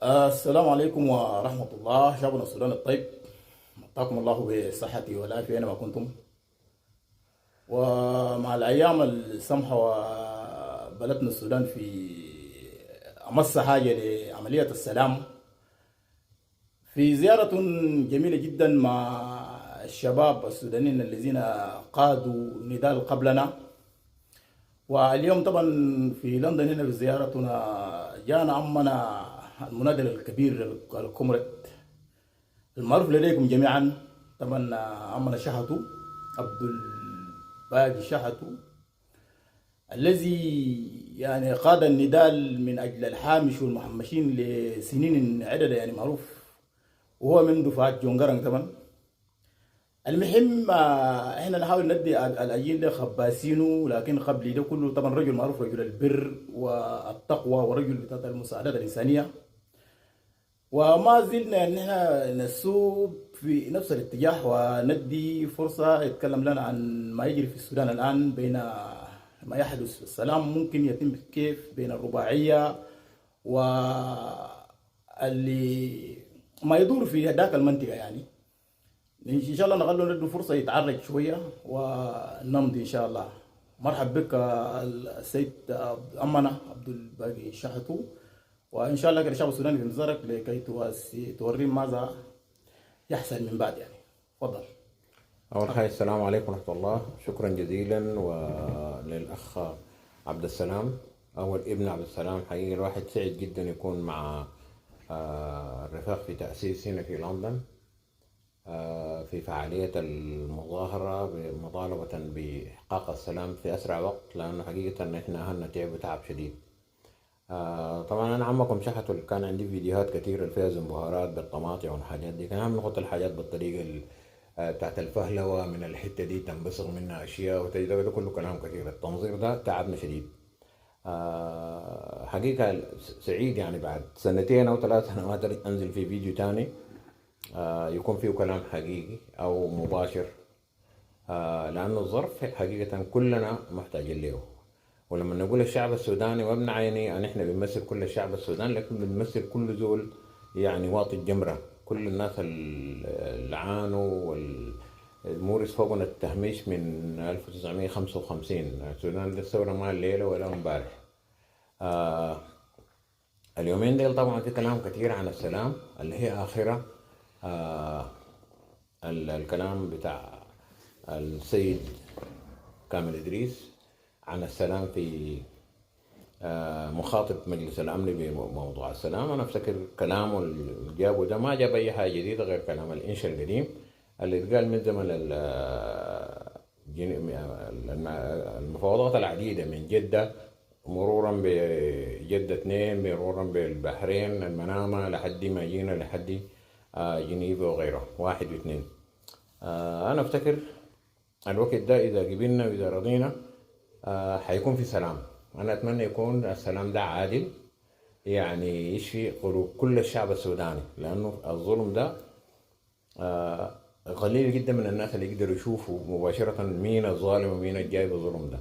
السلام عليكم ورحمة الله شعبنا السودان الطيب. متاكم الله بالصحة والعافية أينما كنتم. ومع الأيام السمحة وبلدنا السودان في أمس حاجة لعملية السلام، في زيارة جميلة جدا مع الشباب السودانيين الذين قادوا نضال قبلنا. واليوم طبعا في لندن هنا في زيارتنا جانا عمنا المنادل الكبير الكومريد المعروف لديكم جميعا طبعا، عمنا شحتو عبد الباقي شحتو، الذي يعني قاد النضال من اجل الحامش والمحمشين لسنين عدده، يعني معروف، وهو من دفعات جونجرانج طبعا. المهم احنا نحاول ندي الاجيل ده خباسينه، لكن قبل ده كله طبعا رجل معروف، رجل البر والتقوى ورجل بتاع المساعدات الانسانيه. وما زلنا ان احنا نسوق في نفس الاتجاه وندي فرصه يتكلم لنا عن ما يجري في السودان الان، بين ما يحدث السلام ممكن يتم كيف بين الرباعيه واللي ما يدور في هذاك المنطقه. يعني ان شاء الله نخلوا ندي فرصه يتعرج شويه ونمضي ان شاء الله. مرحب بك السيد امنا عبد الباقي شحتو، وان شاء الله كده الشعب السوداني في انتظارك لكي توريهم ماذا يحصل من بعد. يعني تفضل. أول حاجة السلام عليكم ورحمة الله، شكرا جزيلا. وللأخ عبد السلام أول ابن عبد السلام، حقيقي الواحد سعيد جدا يكون مع الرفاق في تأسيس هنا في لندن في فعالية المظاهرة مطالبة بإحقاق السلام في أسرع وقت، لأنه حقيقة إحنا أهلنا تعبوا تعب شديد. طبعا أنا عمكم شحتوا، كان عندي فيديوهات كتير فيها زنبهارات بالطماطم والحاجات دي، كان عم نحط الحاجات بالطريقة بتاعت الفهلوة من الحتة دي تنبصر منها أشياء ده كله كلام كتير. التنظير ده تعبنا شديد. حقيقة سعيد يعني بعد سنتين أو 3 سنوات أنزل في فيديو تاني يكون فيه كلام حقيقي أو مباشر، لأنه الظرف حقيقة كلنا محتاجين له. ولما نقول الشعب السوداني ما بنعيني أن إحنا بنمثل كل الشعب السوداني، لكن بنمثل كل زول يعني واطي الجمرة، كل الناس اللي عانوا والمورس فوقنا التهميش من 1955. السودان ده الثورة ما الليلة ولا امبارح. اليومين ديل طبعا في كلام كتير عن السلام اللي هي آخرة الكلام بتاع السيد كامل إدريس عن السلام في مخاطب مجلس الأمن بموضوع السلام. أنا أفتكر كلامه اللي جابه ده ما جاب أي حاجة جديدة غير كلام الإنشا القديم اللي اتقال من زمن المفاوضات العديدة، من جدة مرورا بجدة 2 مرورا بالبحرين المنامة لحد ما جينا لحد جنيف وغيره 1 و2. أنا أفتكر الوقت ده إذا قبلنا وإذا رضينا حيكون في سلام. أنا أتمنى يكون السلام ده عادل، يعني يشفي قلوب كل الشعب السوداني، لأنه الظلم ده قليل جدا من الناس اللي يقدروا يشوفوا مباشرة مين الظالم ومين الجاي بالظلم ده،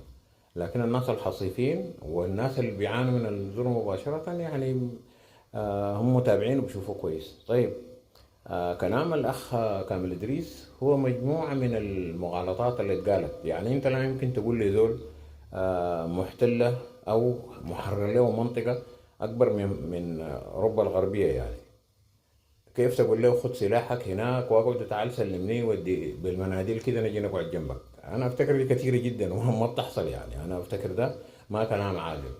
لكن الناس الحصيفين والناس اللي بيعانوا من الظلم مباشرة يعني هم متابعين وبيشوفوا كويس. طيب كلام الأخ كامل إدريس هو مجموعة من المغالطات اللي اتقالت. يعني أنت لا يمكن تقول لي زول محتلة أو محرر له منطقة أكبر من أوروبا الغربية، يعني كيف تقول له خد سلاحك هناك واقعد تعال سلمني ودي بالمناديل كده نجي نقعد جنبك؟ أنا أفتكر دي كثيرة جدا وما بتحصل. يعني أنا أفتكر ده ما كلام عادل.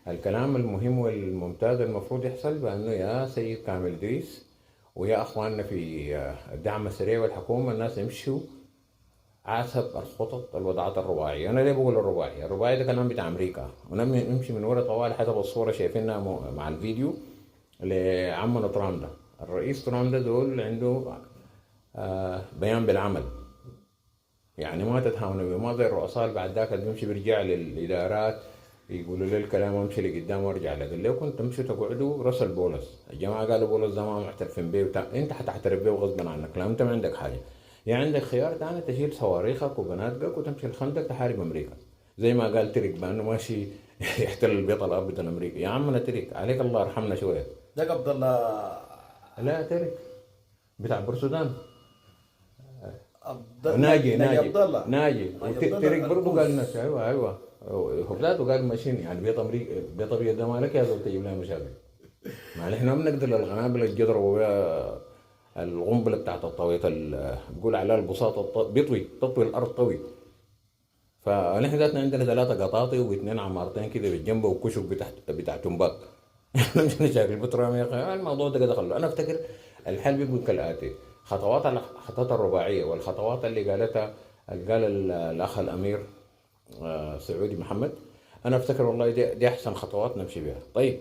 الكلام المهم والممتاز المفروض يحصل بأنه يا سيد كامل إدريس ويا أخواننا في الدعم السريع والحكومة الناس يمشوا حسب الخطط الوضعات الرباعية. أنا ليه بقول الرباعي؟ الرباعي ده كلام بتاع أمريكا، ونمشي من ورا طوال حسب الصورة شايفينها مع الفيديو لعمنا ترامب ده. الرئيس ترامب ده دول عنده بيان بالعمل، يعني ما تتهاونوا به، ما زي الرؤساء اللي بعد ذاك اللي بيمشي بيرجع للإدارات يقولوا لي الكلام وامشي لقدام وارجع لك. قال لكم تمشوا تقعدوا راسل بولس. الجماعه قالوا بولس ده ما معترفين به انت حتعترف به غصبا عنك، لا انت ما عندك حاجه. يعني عندك خيار تاني تشيل صواريخك وبنادقك وتمشي الخندق تحارب امريكا، زي ما قال تريك بانه ماشي يحتل البيت الابيض الامريكي. يا عم نترك عليك، الله يرحمنا شويه. ده عبد الله. لا ترك بتاع بورسودان. ناجي عبد الله. ناجي ناجي عبد ترك الله برضه قال القوس. نفسه. ايوه هو ذاته قال ماشيين يعني بيت امريكا، بيت ابيض ده مالك يا زول تجيب لنا مشاكل. ما نحن ما بنقدر القنابل اللي يضربوا بها القنبله بتاعت الطوية بيقول عليها البساط بيطوي تطوي الارض طوي. فنحن ذاتنا عندنا 3 قطاطي و2 عمارتين كده بالجنب وكشك بتاع تنباك. مش مشاكل بترام يا اخي. الموضوع ده كده خلوه. انا افتكر الحل بيقول كالاتي: الخطوات الرباعيه والخطوات اللي قالتها اللي قال الاخ الامير سعودي محمد. انا افتكر والله دي احسن خطوات نمشي بها. طيب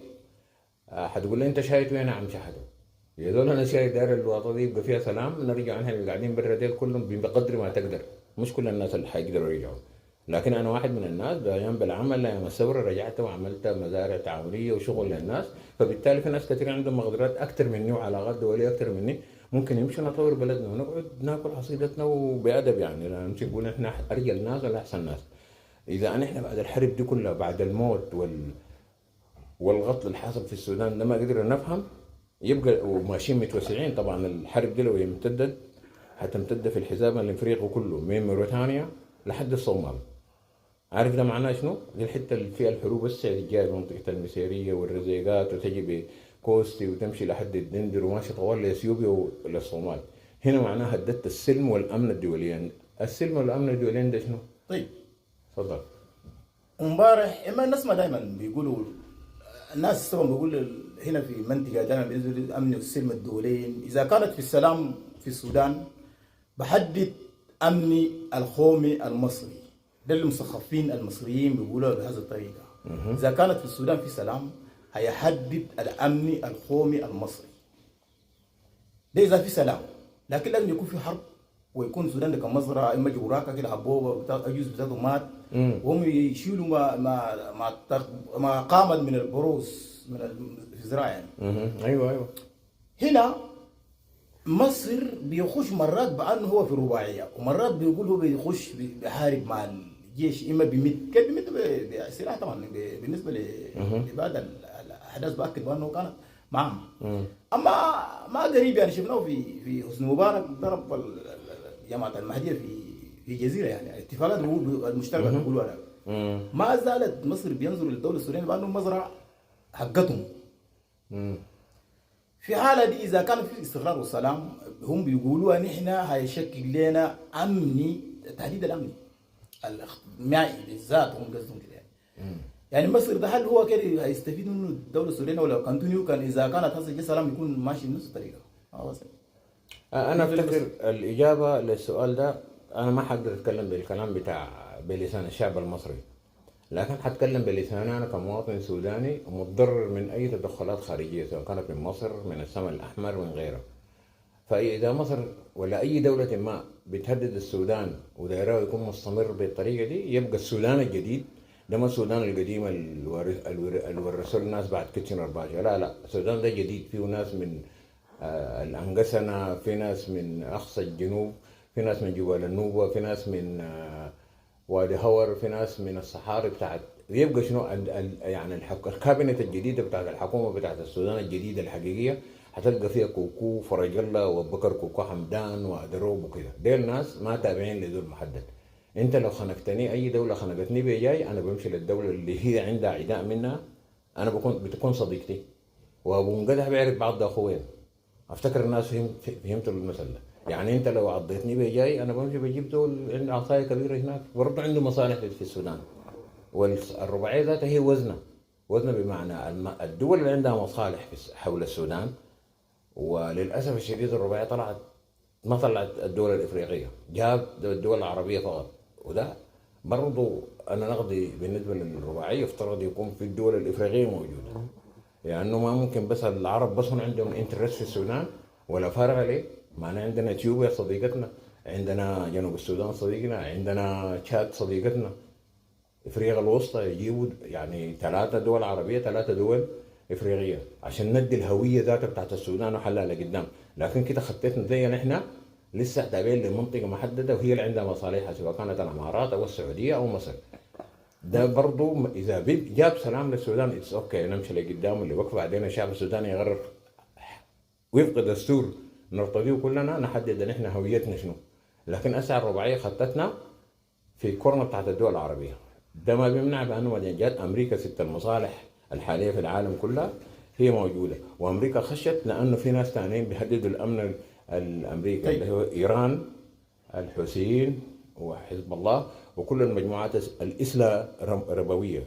حتقول لي انت شايف وين يا عم شحاته؟ يا دول انا شايف داير الوطن دي يبقى فيها سلام، نرجع عنها اللي قاعدين برا ديل كلهم بقدر ما تقدر. مش كل الناس اللي حيقدروا يرجعوا، لكن انا واحد من الناس بايام بالعمل ايام الثوره رجعت وعملت مزارع تعاونيه وشغل للناس، فبالتالي في ناس كثير عندهم مقدرات اكثر مني وعلاقات دوليه اكثر مني، ممكن يمشي نطور بلدنا ونقعد ناكل حصيدتنا وبادب يعني، لا نمشي نقول احنا ارجل ناس ولا احسن ناس. اذا احنا بعد الحرب دي كلها بعد الموت والقتل اللي حصل في السودان ده ما قدرنا نفهم، يبقى وماشيين متوسعين. طبعا الحرب دي لو امتدت حتمتد في الحزام الافريقي كله من موريتانيا لحد الصومال. عارف ده معناه شنو؟ دي الحته اللي فيها الحروب السعوديه جايه منطقه المسيريه والرزيقات وتجي بكوستي وتمشي لحد الدندر وماشي طوال لاثيوبيا وللصومال. هنا معناها هددت السلم والامن الدوليين. السلم والامن الدوليين ده شنو؟ طيب تفضل. امبارح اما الناس ما دائما بيقولوا، الناس طبعا بيقول هنا في منطقه دائما بالنسبه للامن والسلم الدوليين، اذا كانت في السلام في السودان بحدد امني القومي المصري. ده المثقفين المصريين بيقولوا بهذه الطريقه. اذا كانت في السودان في سلام هيحدد الامن القومي المصري. ده اذا في سلام، لكن لازم يكون في حرب ويكون السودان ده كمزرعه اما جوراكا كده حبوبه اجوز بتاعتهم مات وهم يشيلوا ما قامت من البروز من الزراعه يعني. ايوه هنا مصر بيخش مرات بانه هو في الرباعيه، ومرات بيقول هو بيخش بيحارب مع الجيش، اما بيمد كيف بيمد بسلاح طبعا بالنسبه لبعض الاحداث باكد بانه كانت معهم. اما ما قريب يعني شفناه في حسني مبارك ضرب جماعه المهديه في جزيره يعني اتفاقات المشتركه بيقولوا عليها. ما زالت مصر بينظروا للدوله السوريه بانه مزرعه حقتهم. في حالة دي إذا كان في استقرار وسلام هم بيقولوا نحن هيشكل لنا أمني، تهديد الأمني الاجتماعي بالذات هم قصدهم كده يعني. يعني مصر ده هل هو كده هيستفيد منه الدولة السورية ولا كونتينيو كان إذا كانت هذا السلام يكون ماشي بنفس الطريقة؟ انا افتكر الاجابه للسؤال ده انا ما حقدر اتكلم بالكلام بلسان الشعب المصري، لكن حتكلم بلساني انا كمواطن سوداني متضرر من اي تدخلات خارجيه سواء كانت من مصر من السماء الاحمر من غيره. فاذا مصر ولا اي دوله ما بتهدد السودان ودايره يكون مستمر بالطريقه دي، يبقى السودان الجديد ده ما السودان القديم اللي ورثوه الناس بعد كيتشنر باشا. لا السودان ده جديد، فيه ناس من الانقسنه، في ناس من اقصى الجنوب، في ناس من جبال النوبه، في ناس من وادي هور، في ناس من الصحاري بتاعت. يبقى شنو يعني الكابينت الجديده بتاعت الحكومه بتاعت السودان الجديده الحقيقيه هتلقى فيها كوكو فرج الله وبكر كوكو حمدان وادروب وكده. ديل ناس ما تابعين لدول محدد. انت لو خنقتني اي دوله خنقتني بجاي انا بمشي للدوله اللي هي عندها عداء منها، انا بتكون صديقتي وابو منقدح بيعرف بعض اخوين. افتكر الناس فهمتوا المثل ده. يعني انت لو عضيتني بجاي انا بمشي بجيب دول عنده عصايه كبيره هناك برضه عنده مصالح في السودان. والرباعيه ذاتها هي وزنه بمعنى الدول اللي عندها مصالح حول السودان. وللاسف الشديد الرباعيه ما طلعت الدول الافريقيه، جاب الدول العربيه فقط. وده برضه انا نقدي بالنسبه للرباعيه يفترض يكون في الدول الافريقيه موجوده، لانه يعني ما ممكن بس العرب بس عندهم انترست في السودان ولا فارغ عليه. معنا عندنا اثيوبيا صديقتنا، عندنا جنوب السودان صديقنا، عندنا تشاد صديقتنا، افريقيا الوسطى يجيبوا يعني 3 دول عربيه 3 دول افريقيه عشان ندي الهويه ذاتها بتاعت السودان وحلها لقدام. لكن كده خطيتنا زي نحن لسه تابعين لمنطقه محدده وهي اللي عندها مصالحها سواء كانت الامارات او السعوديه او مصر. ده برضو اذا جاب سلام للسودان اتس اوكي، نمشي لقدام اللي وقف بعدين الشعب السوداني يقرر وفق دستور نرتضيه كلنا، نحدد نحن هويتنا شنو. لكن اسعى الرباعيه خطتنا في الكورنر بتاعت الدول العربيه، ده ما بيمنع بانه بعدين جات امريكا ست المصالح الحاليه في العالم كلها هي موجوده، وامريكا خشت لانه في ناس ثانيين بيهددوا الامن الامريكي اللي هو ايران، الحوثيين وحزب الله وكل المجموعات الاسلام ربويه،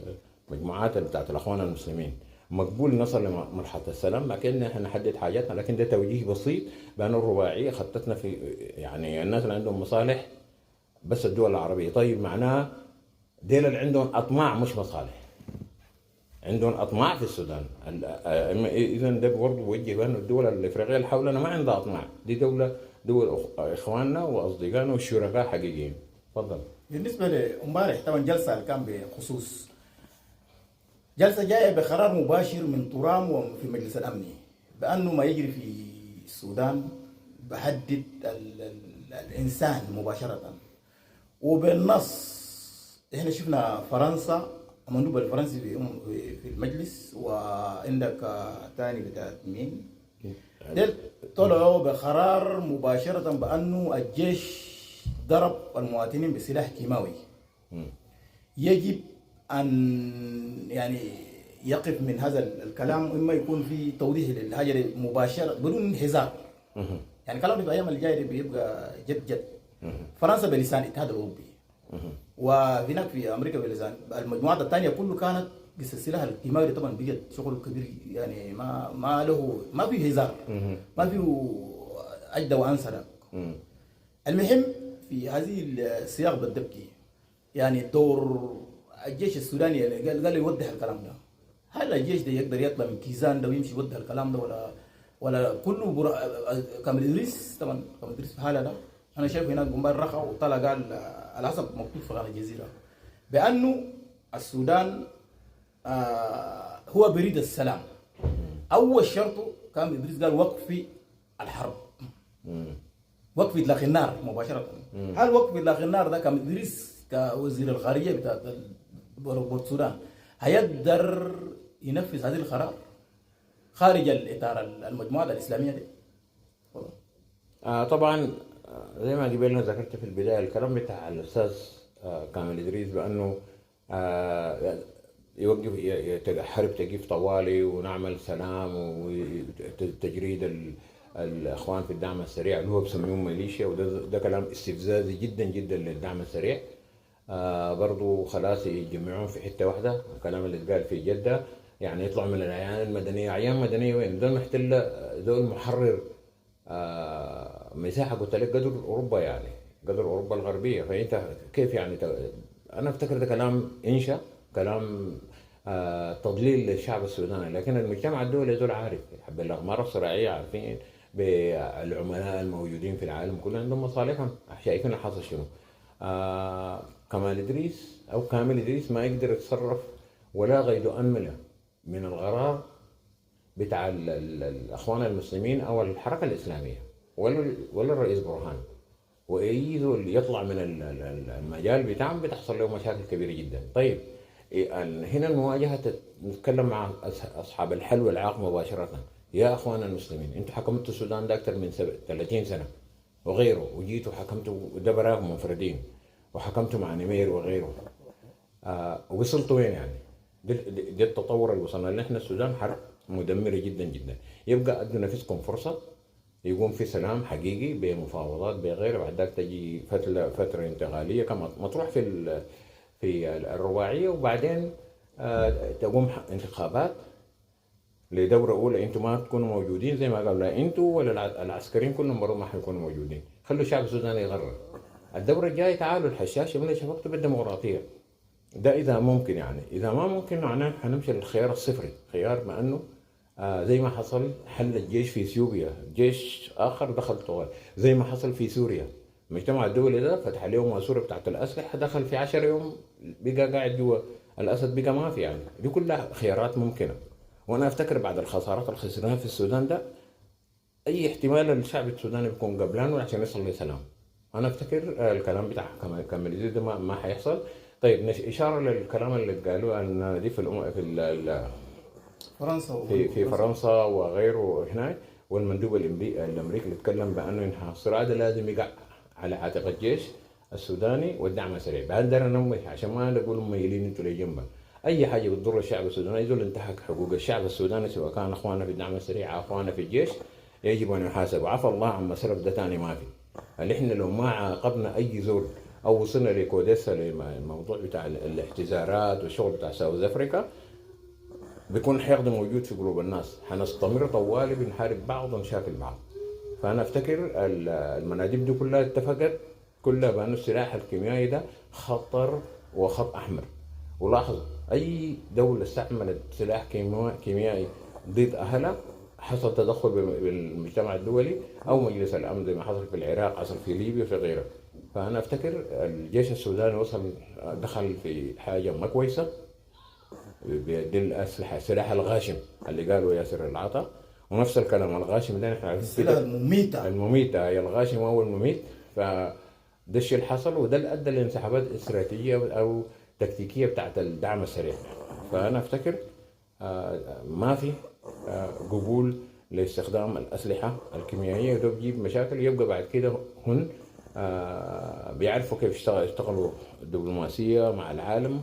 مجموعات بتاعت الاخوان المسلمين. مقبول نصل لمرحله السلام، لكن احنا نحدد حاجاتنا، لكن ده توجيه بسيط بان الرباعيه خطتنا في يعني الناس اللي عندهم مصالح بس الدول العربيه. طيب معناه ديل اللي عندهم اطماع مش مصالح، عندهم اطماع في السودان. اذا ده برضه بوجه بان الدول الافريقيه اللي حولنا ما عندها اطماع، دي دول اخواننا واصدقائنا والشركاء حقيقيين. تفضل. بالنسبه لامبارح طبعا جلسه اللي كان بخصوص جلسه جايه بقرار مباشر من ترام وفي مجلس الامن بانه ما يجري في السودان بحدد الانسان مباشره، وبالنص احنا شفنا فرنسا المندوب الفرنسي في المجلس، وعندك ثاني بتاع مين ديل طلعوا بقرار مباشره بانه الجيش ضرب المواطنين بسلاح كيماوي. يجب ان يعني يقف من هذا الكلام، اما يكون في توضيح للحاجه مباشره بدون هزار. يعني كلام في الايام الجايه بيبقى جد جد. فرنسا بلسان الاتحاد الاوروبي، وهناك في امريكا بلسان المجموعات الثانيه كله كانت قصه السلاح الكيماوي طبعا بجد شغل كبير، يعني ما له ما فيه هزار، ما فيه اجدى وانسى. المهم في هذه السياق بالدبكي يعني دور الجيش السوداني يعني قال يوضح الكلام ده. هل الجيش ده يقدر يطلع من كيزان ده ويمشي يوضح الكلام ده ولا كله كامل ادريس؟ طبعا كامل ادريس في حاله ده انا شايف هناك قنبال رخا وطلع قال على حسب مكتوب في قناه الجزيره بانه السودان هو بريد السلام. اول شرطه كامل ادريس قال وقف الحرب، وقف اطلاق النار مباشره. هل وقف اطلاق النار ده كامل ادريس كوزير الخارجيه بتاع السودان هيقدر ينفذ هذه القرار خارج الاطار المجموعه الاسلاميه دي؟ طبعا زي ما قبلنا ذكرت في البدايه الكلام بتاع الاستاذ كامل ادريس بانه يوقف حرب تقيف طوالي ونعمل سلام وتجريد الاخوان في الدعم السريع اللي هو بسميهم ميليشيا، وده كلام استفزازي جدا جدا للدعم السريع. برضو خلاص يجمعون في حته واحده. الكلام اللي اتقال في جده يعني يطلع من الاعيان المدنيه. اعيان مدنيه وين؟ ده محتل، ده المحرر مساحه قلت لك قدر اوروبا، يعني قدر اوروبا الغربيه. فانت كيف يعني انا افتكر ده كلام انشا، كلام تضليل للشعب السوداني. لكن المجتمع الدولي دول عارف بالاغمار الصراعيه، عارفين بالعملاء الموجودين في العالم كله عندهم مصالحهم، شايفين اللي حصل شنو. كمال ادريس او كامل ادريس ما يقدر يتصرف ولا غيد انمله من القرار بتاع الاخوان المسلمين او الحركه الاسلاميه ولا الرئيس برهان، واي زول يطلع من المجال بتاعهم بتحصل له مشاكل كبيره جدا. طيب هنا المواجهه نتكلم مع اصحاب الحل والعقد مباشره. يا اخوان المسلمين، انتم حكمتوا السودان ده اكثر من 30 سنه وغيره، وجيتوا حكمتوا ده براكم منفردين، وحكمتوا مع نمير وغيره. وصلتوا وين يعني؟ ده التطور اللي وصلنا له. احنا السودان حرب مدمره جدا جدا. يبقى ادوا نفسكم فرصه يقوم في سلام حقيقي بمفاوضات بغيره، بعد ذاك تجي فتره انتقاليه كما مطروح في الرباعيه، وبعدين تقوم انتخابات لدوره اولى. انتم ما تكونوا موجودين زي ما قالوا، لا انتم ولا العسكريين كلهم برضه ما حيكونوا موجودين. خلوا الشعب السوداني يقرر. الدوره الجايه تعالوا الحشاش يملى شفقته بالديمقراطيه. ده اذا ممكن يعني. اذا ما ممكن معناه حنمشي للخيار الصفري، خيار مع انه زي ما حصل حل الجيش في اثيوبيا، جيش اخر دخل طوال، زي ما حصل في سوريا. المجتمع الدولي ده فتح عليهم ماسوره بتاعت الاسلحه، دخل في 10 يوم بقى قاعد جوا، الاسد بقى ما في. يعني دي كلها خيارات ممكنه. وانا افتكر بعد الخسارات اللي خسرناها في السودان ده اي احتمال الشعب السوداني بيكون قبلان عشان يصل لسلام. انا افتكر الكلام بتاع كمال ده ما حيحصل. طيب اشاره للكلام اللي قالوه ان دي في فرنسا في فرنسا وغيره هناك، والمندوب الامريكي اللي اتكلم بانه انهاء الصراع ده لازم يقع على عاتق الجيش السوداني والدعم السريع. بعد ده ننوه عشان ما نقول ميلين انتوا لجنبه، اي حاجه بتضر الشعب السوداني، يزول انتهك حقوق الشعب السوداني سواء كان اخواننا في الدعم السريع او اخواننا في الجيش، يجب ان يحاسبوا. عفى الله عما سلف ده تاني ما في. اللي احنا لو ما عاقبنا اي زول او وصلنا لكوديسا للموضوع بتاع الاحتزارات والشغل بتاع ساوث افريقيا، بيكون حقد موجود في قلوب الناس، حنستمر طوالي بنحارب بعض ونشاكل بعض. فانا افتكر المناديب دي كلها اتفقت كلها بان السلاح الكيميائي ده خطر وخط احمر. ولاحظ اي دوله استعملت سلاح كيميائي ضد اهلها حصل تدخل بالمجتمع الدولي او مجلس الامن زي ما حصل في العراق، حصل في ليبيا وفي غيرها. فانا افتكر الجيش السوداني دخل في حاجه ما كويسه بيدي الاسلحه، السلاح الغاشم اللي قالوا ياسر العطا، ونفس الكلام الغاشم ده نحن عارفين السلاح المميته هي الغاشم هو المميت. فده الشيء اللي حصل، وده اللي ادى لانسحابات استراتيجيه او تكتيكيه بتاعت الدعم السريع. فانا افتكر ما في قبول لاستخدام الاسلحه الكيميائيه، وده بيجيب مشاكل. يبقى بعد كده هن بيعرفوا كيف يشتغلوا الدبلوماسيه مع العالم،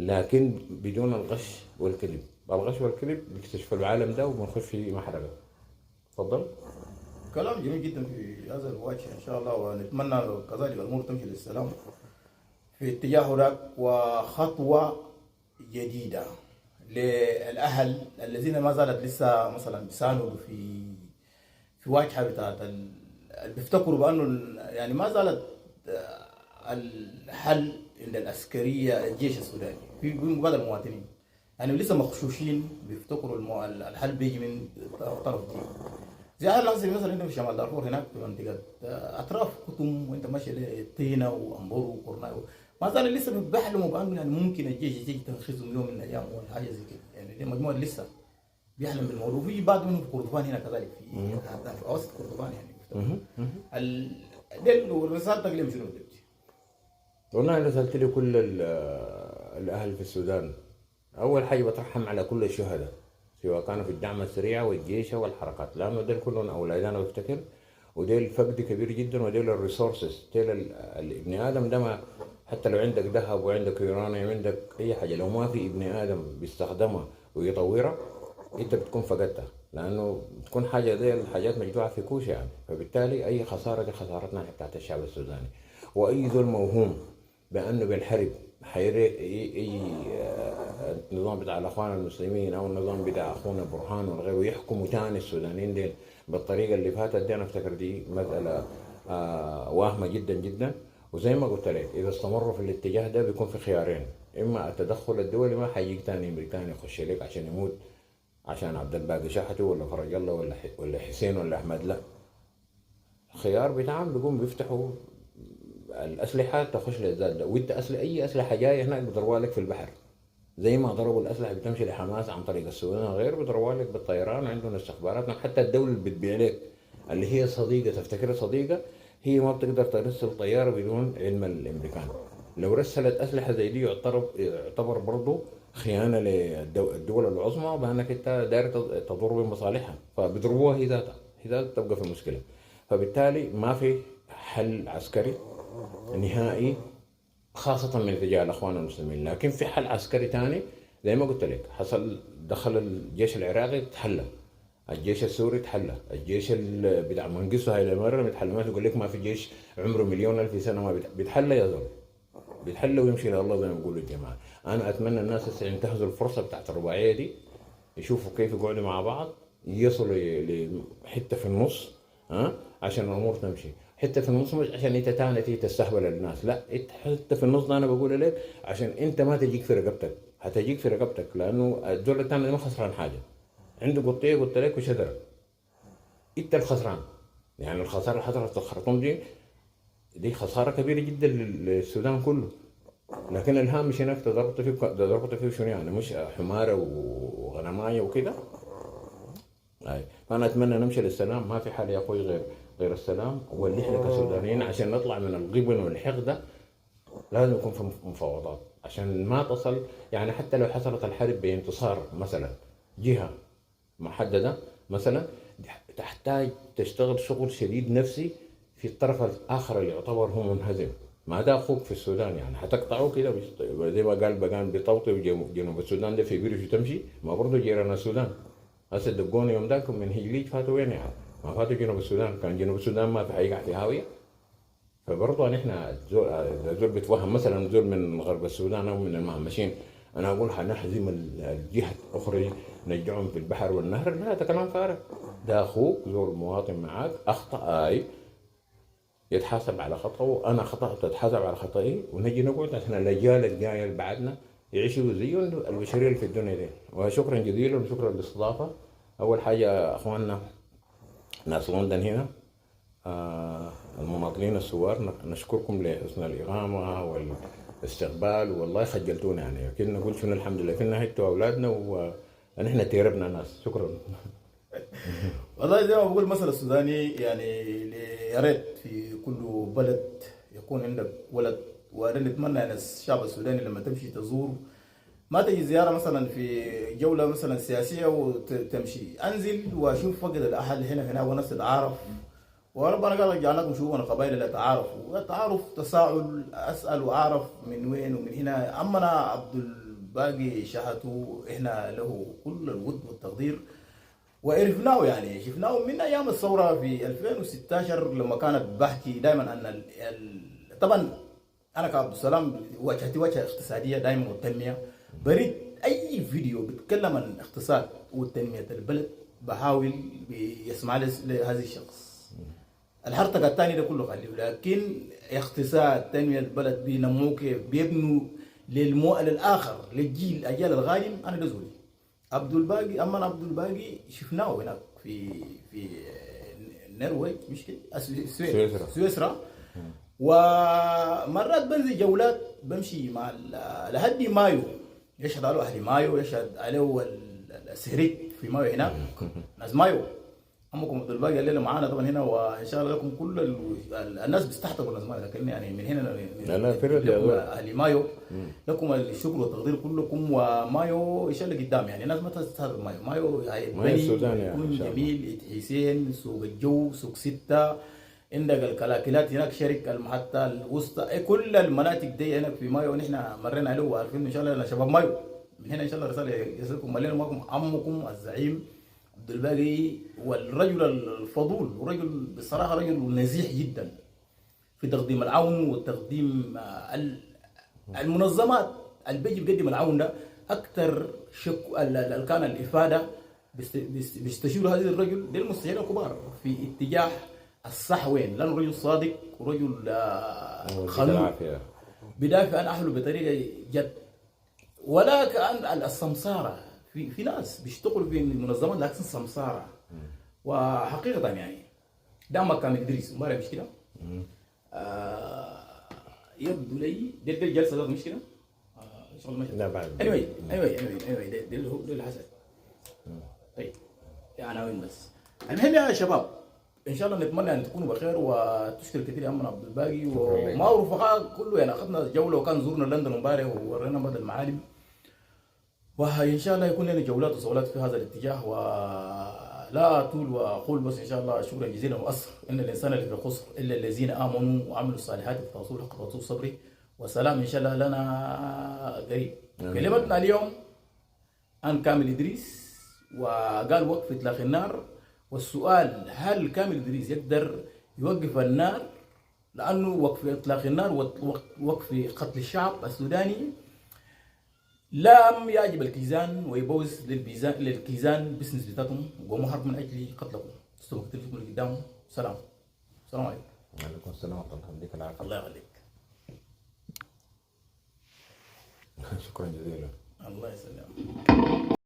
لكن بدون الغش والكذب. الغش والكذب بيكتشف العالم ده وبنخش في محرقه. تفضل. كلام جميل جدا في هذا الوجه ان شاء الله، ونتمنى كذلك الامور تمشي للسلام في اتجاه ذاك. وخطوه جديده للاهل الذين ما زالت لسه مثلا بيساندوا في واجهه بتاعت بيفتكروا بانه يعني ما زالت الحل عند العسكريه الجيش السوداني في بعض المواطنين يعني لسه مخشوشين، بيفتكروا الحل بيجي من طرف دي. زي الناس مثلا عندنا في شمال دارفور هناك في منطقه اطراف كتم، وانت ماشي طينه وانبور وقرناي، ما زال لسه بيحلموا بانه يعني ممكن الجيش يجي تنخيزهم يوم من الايام ولا حاجه زي كده. يعني دي مجموعه لسه بيحلم بالموضوع. وفي بعض منهم في كردفان هنا كذلك، في اوسط كردفان يعني رسالتك لهم شنو دلوقتي؟ والله انا رسلت لي كل الاهل في السودان. اول حاجه بترحم على كل الشهداء سواء كانوا في الدعم السريع والجيش والحركات، لانه دول كلهم اولادنا بفتكر، وديل فقد كبير جدا، وديل الريسورسز، ديل الابن ادم ده ما حتى لو عندك ذهب وعندك يورانيوم عندك اي حاجه، لو ما في ابن ادم بيستخدمها ويطورها انت بتكون فقدتها، لانه بتكون حاجه زي الحاجات مجموعه في كوشه يعني. فبالتالي اي خساره دي خسارتنا بتاعت الشعب السوداني. واي ذو موهوم بانه بينحرب اي النظام بتاع الاخوان المسلمين او النظام بتاع اخونا برهان وغيره يحكموا تاني السودانيين دي بالطريقه اللي فاتت دي، انا افتكر دي مساله واهمه جدا جدا. وزي ما قلت لك اذا استمروا في الاتجاه ده بيكون في خيارين، اما التدخل الدولي، ما حيجيك تاني امريكاني يخش لك عشان يموت عشان عبد الباقي شحته ولا فرج الله ولا حسين ولا احمد، لا. الخيار بتاعهم بيقوم بيفتحوا الاسلحه تخش للذات ده، وانت اي اسلحه جايه هناك بيضربوها لك في البحر، زي ما ضربوا الاسلحه بتمشي لحماس عن طريق السودان غير بيضربوها لك بالطيران، عندهم استخباراتنا. حتى الدوله اللي بتبيع لك اللي هي صديقه تفتكرها صديقه، هي ما بتقدر ترسل طياره بدون علم الامريكان. لو رسلت اسلحه زي دي يعتبر برضه خيانه للدول العظمى بانك انت داير تضر بمصالحها، فبيضربوها هي ذاتها تبقى في مشكله. فبالتالي ما في حل عسكري نهائي خاصة من اتجاه الأخوان المسلمين، لكن في حل عسكري ثاني زي ما قلت لك. دخل الجيش العراقي تحلى، الجيش السوري تحلى، الجيش بتاع منقسو هاي المرة متحلى. ما تقول لك ما في جيش عمره مليون ألف سنة ما بيتحلى يا زول، بيتحلى ويمشي لله زي ما بيقولوا الجماعة. أنا أتمنى الناس ينتهزوا الفرصة بتاعت الرباعية دي، يشوفوا كيف يقعدوا مع بعض، يصلوا لحتة في النص عشان الأمور تمشي. حتى في النص مش عشان انت تاني تستهبل الناس، لا، حتى في النص ده انا بقول لك عشان انت ما تجيك في رقبتك، هتجيك في رقبتك، لانه الدول الثانيه ما خسران حاجه، عنده قطيه قلت لك وشجره، انت الخسران. يعني الخساره اللي حصلت في الخرطوم دي خساره كبيره جدا للسودان كله، لكن الهامش هناك تضربت فيه شنو يعني، مش حماره وغنمايه وكده. فانا اتمنى نمشي للسلام، ما في حل يا اخوي غير السلام، واللي احنا كسودانيين عشان نطلع من الغبن والحقد لازم يكون في مفاوضات عشان ما تصل. يعني حتى لو حصلت الحرب بانتصار مثلا جهة محددة مثلا، تحتاج تشتغل شغل شديد نفسي في الطرف الآخر اللي يعتبر هو منهزم. ما ده أخوك في السودان يعني حتقطعه كده زي ما قال بقان بيطوطي جنوب السودان ده في بيرش تمشي، ما برضه جيران السودان هسه دقوني يوم ذاك من هيليج فاتوا وين يعني؟ ما فاتوا جنوب السودان، كان جنوب السودان ما في حيقع في هاوية. فبرضه نحن زول بيتوهم مثلا زول من غرب السودان او من المهمشين انا اقول حنحزم الجهه الاخرى نرجعهم في البحر والنهر، لا هذا كلام فارغ. ده اخوك زول مواطن معاك اخطا يتحاسب على خطأه، انا خطأت اتحاسب على خطئي، ونجي نقعد عشان الاجيال الجايه اللي بعدنا يعيشوا زي البشريه اللي في الدنيا دي. وشكرا جزيلا وشكرا للاستضافه. اول حاجه اخواننا ناس لندن هنا المماطلين الثوار نشكركم لحسن الإقامة والاستقبال، والله خجلتونا يعني كنا نقول شنو الحمد لله كنا هيتوا أولادنا ونحن تيربنا ناس. شكرا. والله زي ما بقول المثل السوداني يعني يا ريت في كل بلد يكون عندك ولد، وانا نتمنى ان الشعب السوداني لما تمشي تزور ما تجي زياره مثلا في جوله مثلا سياسيه وتمشي، انزل واشوف فقد الاهل هنا وناس تتعارف، وربنا قال جعلناكم شعوبا قبائل لا تعارفوا، التعارف تساؤل، اسال واعرف من وين ومن هنا. عمنا عبد الباقي شهته احنا له كل الود والتقدير وعرفناه يعني شفناه من ايام الثوره في 2016 لما كانت بحكي دائما ان طبعا انا كعبد السلام وجهتي وجهه اقتصاديه دائما والتنميه، بريد اي فيديو بيتكلم عن اقتصاد وتنميه البلد بحاول يسمع لهذا الشخص. الحرطة الثاني ده كله خليه، لكن اقتصاد تنمية البلد بينموه كيف بيبنوا للآخر للجيل الأجيال الغايم. أنا ده زولي عبد الباقي، أما عبد الباقي شفناه هناك في النرويج مش كده سويسرا، ومرات بنزل جولات بمشي مع لحد مايو يشهد عليه أهل مايو، يشهد عليه السهريت في مايو هناك ناس مايو. امكم عبد الباقي الليله معانا طبعا هنا، وان شاء الله لكم كل الناس بيستحضروا الناس مايو، لكن يعني من هنا لكم اهل مايو لكم الشكر والتقدير كلكم. ومايو ان شاء الله قدام يعني الناس ما تستهتر مايو مايو السودان يكون جميل، حسين سوق الجو سوق 6 عندك الكلاكلات هناك شركه المحطه الوسطى، كل المناطق دي هناك في مايو نحن مرينا عليه وعارفين ان شاء الله شباب مايو من هنا ان شاء الله رساله يصلكم ملينا معكم عمكم الزعيم عبد الباقي، والرجل الفضول ورجل بصراحه رجل نزيح جدا في تقديم العون وتقديم المنظمات اللي بيجي بيقدم العون ده اكثر كان الافاده بيستشيروا هذا الرجل للمستشارين الكبار في اتجاه الصح وين، لانه رجل صادق ورجل خلوق بدافع عن اهله بطريقه جد. ولا كان السمساره في ناس بيشتغلوا في المنظمات لكن سمساره، وحقيقه يعني ده ما كان ادريس امبارح مش كده؟ يبدو لي دي الجلسه ده مش كده؟ ان شاء الله ماشي. لا بعد anyway ده اللي حصل. طيب يا عناوين بس. المهم يا شباب ان شاء الله نتمنى ان تكونوا بخير، وتشكر كثير يا امنا عبد الباقي وما هو رفقاء كله يعني. اخذنا جوله وكان زورنا لندن امبارح وورينا بعض المعالم، وان شاء الله يكون لنا جولات وصولات في هذا الاتجاه. ولا اطول واقول بس ان شاء الله شكرا جزيلا واسر ان الانسان اللي في خسر الا الذين امنوا وعملوا الصالحات وتواصوا بالحق وتواصوا بالصبر، وسلام ان شاء الله لنا قريب. كلمتنا اليوم عن كامل ادريس، وقال وقف اطلاق النار، والسؤال هل كامل ادريس يقدر يوقف النار؟ لانه وقف اطلاق النار ووقف قتل الشعب السوداني لم يعجب الكيزان ويبوظ للكيزان بزنس بتاعتهم، وقاموا حرب من اجل قتلكم. تستمر كتير فيكم اللي قدامهم. السلام عليكم. وعليكم السلام ورحمه الله. يديك العافيه. الله يخليك. شكرا جزيلا. الله يسلمك.